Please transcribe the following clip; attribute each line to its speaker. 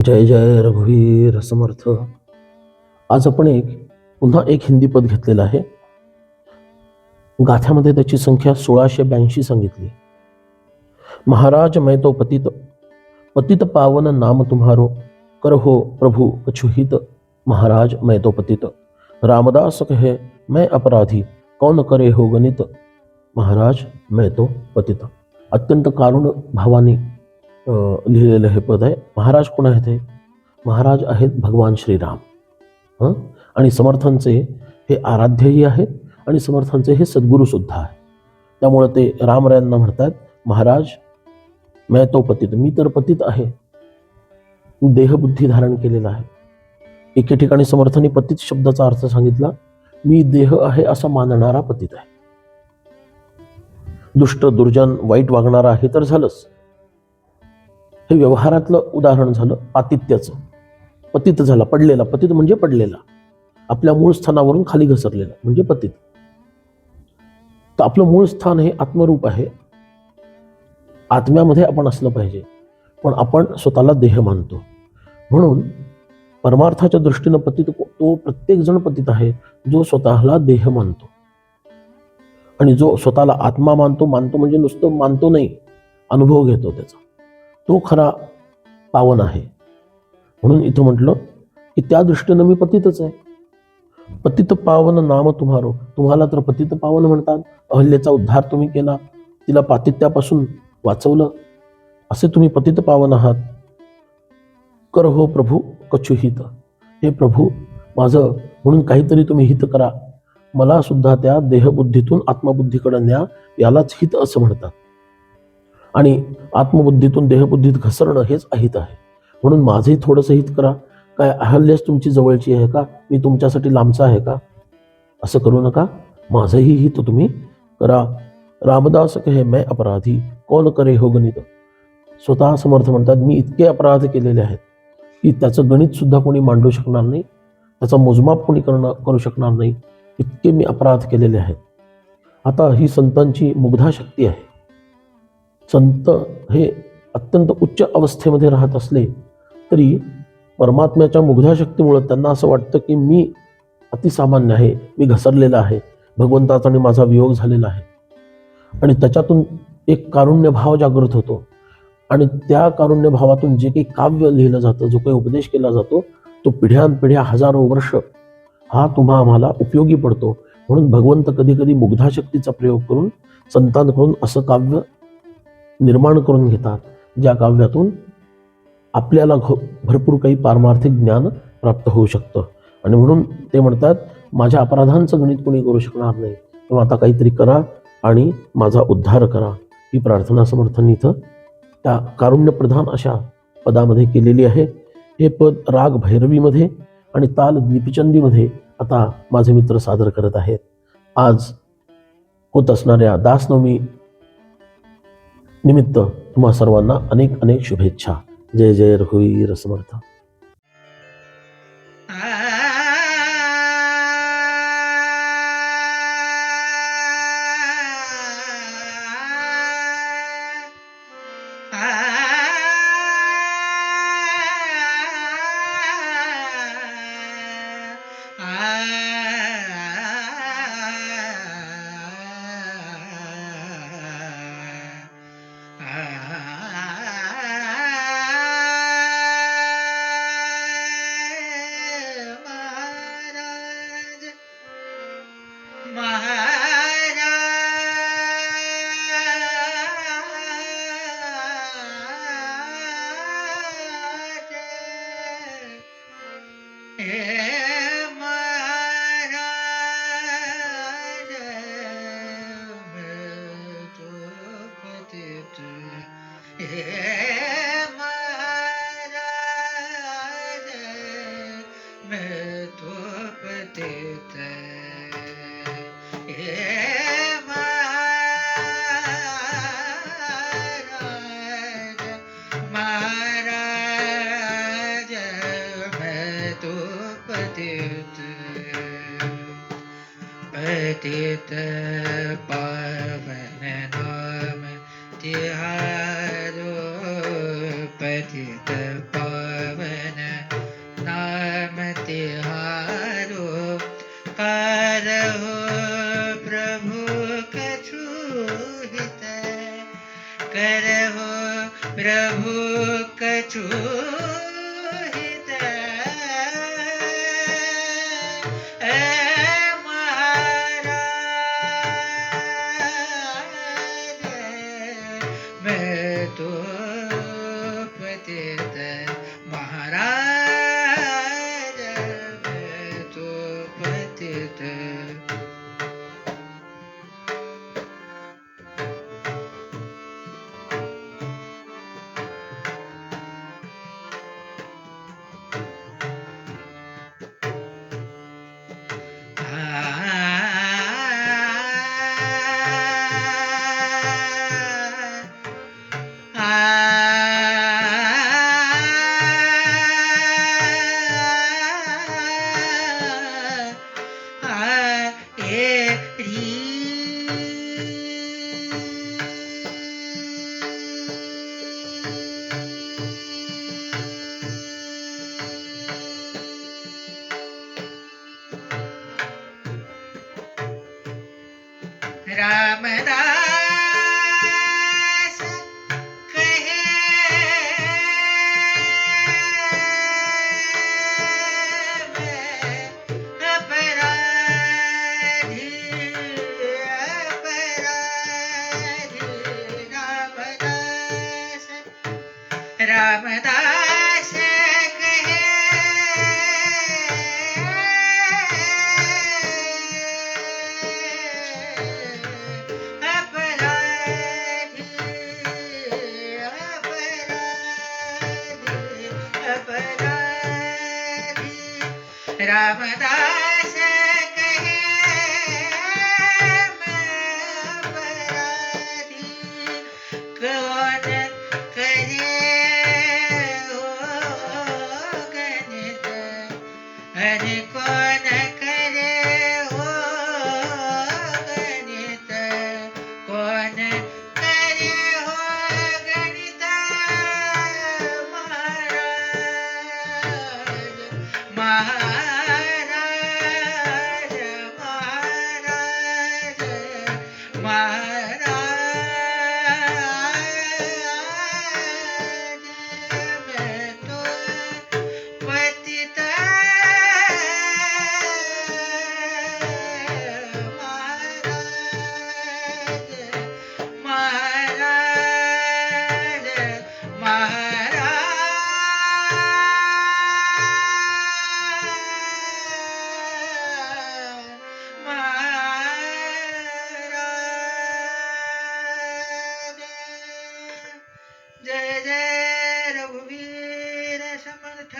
Speaker 1: जय जय रघुवीर समर्थ. आज आपण पुन्हा एक हिंदी पद घेतलेलं आहे. गाथ्यामध्ये त्याची संख्या 1682 सांगितली. महाराज मैं तो पतित पतित पावन नाम तुम्हारो कर हो प्रभु कछुहित. महाराज मैं तो पतित रामदास कहे मैं अपराधी कौन करे हो गणित. महाराज मैं तो पतित. अत्यंत कारुण भावाने लिहिलेलं हे पद आहे. महाराज कोण आहेत ते? महाराज आहेत भगवान श्रीराम. आणि समर्थांचे हे आराध्यही आहेत आणि समर्थांचे हे सद्गुरू सुद्धा आहे. त्यामुळे ते रामरायांना म्हणतात, महाराज मैं तो पतित, मी तर पतित आहे, देहबुद्धी धारण केलेला आहे. एके ठिकाणी समर्थांनी पतित शब्दाचा अर्थ सांगितला, मी देह आहे असा मानणारा पतित आहे. दुष्ट दुर्जन वाईट वागणारा हे तर झालंच. हे व्यवहारातलं उदाहरण झालं पातित्याचं. पतित झाला, पडलेला. पतित म्हणजे पडलेला, आपल्या मूळ स्थानावरून खाली घसरलेला म्हणजे पतित. तर आपलं मूळ स्थान हे आत्मरूप आहे. आत्म्यामध्ये आपण असलं पाहिजे, पण आपण स्वतःला देह मानतो. म्हणून परमार्थाच्या दृष्टीनं पतित तो प्रत्येक जण पतित आहे जो स्वतःला देह मानतो. आणि जो स्वतःला आत्मा मानतो म्हणजे नुसतं मानतो नाही, अनुभव घेतो त्याचा, तो खरा पावन आहे. म्हणून इथं म्हटलं की त्या दृष्टीनं मी पतितच आहे. पतित पावन नाम तुम्हारो, तुम्हाला तर पतित पावन म्हणतात. अहल्येचा उद्धार तुम्ही केला, तिला पातित्यापासून वाचवलं, असे तुम्ही पतित पावन आहात. कर हो प्रभू कछुहित, हे प्रभू माझं म्हणून काहीतरी तुम्ही हित करा. मला सुद्धा त्या देहबुद्धीतून आत्मबुद्धीकडे न्या, यालाच हित असं म्हणतात. आणि आत्मबुद्धीतून देहबुद्धीत घसरणं हेच अहित आहे. म्हणून माझंही थोडंसं हित करा. काय अहल्याच तुमची जवळची आहे का? मी तुमच्यासाठी लांबचा आहे का? असं करू नका, माझंही हित तुम्ही करा. रामदास कहे मैं अपराधी कौन करे हो गणित. स्वतः समर्थ म्हणतात, मी इतके अपराध केलेले आहेत की त्याचं गणित सुद्धा कोणी मांडू शकणार नाही, त्याचा मोजमाप कोणी करू शकणार नाही, इतके मी अपराध केलेले आहेत. आता ही संतांची मुग्धा शक्ती आहे. संत हे अत्यंत उच्च अवस्थेमध्ये राहत असले तरी परमात्म्याच्या मुग्धा शक्तीमुळे त्यांना असं वाटतं की मी अतिसामान्य आहे, मी घसरलेला आहे, भगवंताचा आणि माझा वियोग झालेला आहे. आणि त्याच्यातून एक कारुण्य भाव जागृत होतो. आणि त्या कारुण्य भावातून जे काही काव्य लिहिलं जातं, जो काही उपदेश केला जातो, तो पिढ्यानपिढ्या हजारो वर्ष हा तुम्हा आम्हाला उपयोगी पडतो. म्हणून भगवंत कधी कधी मुग्धाशक्तीचा प्रयोग करून संतांकडून असं काव्य निर्माण करून घेतात, ज्या काव्यातून आपल्याला भरपूर काही पारमार्थिक ज्ञान प्राप्त होऊ शकतं. आणि म्हणून ते म्हणतात, माझ्या अपराधांचं गणित कोणी करू शकणार नाही, तेव्हा आता काहीतरी करा आणि माझा उद्धार करा. ही प्रार्थना समर्थांनी इथं त्या कारुण्यप्रधान अशा पदामध्ये केलेली आहे. हे पद राग भैरवीमध्ये आणि ताल दीपचंदीमध्ये आता माझे मित्र सादर करत आहेत. आज होत असणाऱ्या दासनवमी निमित्त तुम्हा सर्वांना अनेक अनेक शुभेच्छा. जय जय रघुवीर समर्थ.
Speaker 2: मैं तो पतित महाराज मैं तो पतित पतित पावन नाम तिहारो पतित पावन हित महाराज मैं तो पतित महाराज मैं तो पतित रामदास कहे मैं अपराधी रामदास कहे अपराधी रामदास कहे मैं अपराधी कौन करे हो गणित अरे कौन करे हो गणित कौन करे हो गणित महाराज महाराज महाराज महाराज मैं तो पतित महाराज महाराज महाराज जय जय रघुवीर समर्थ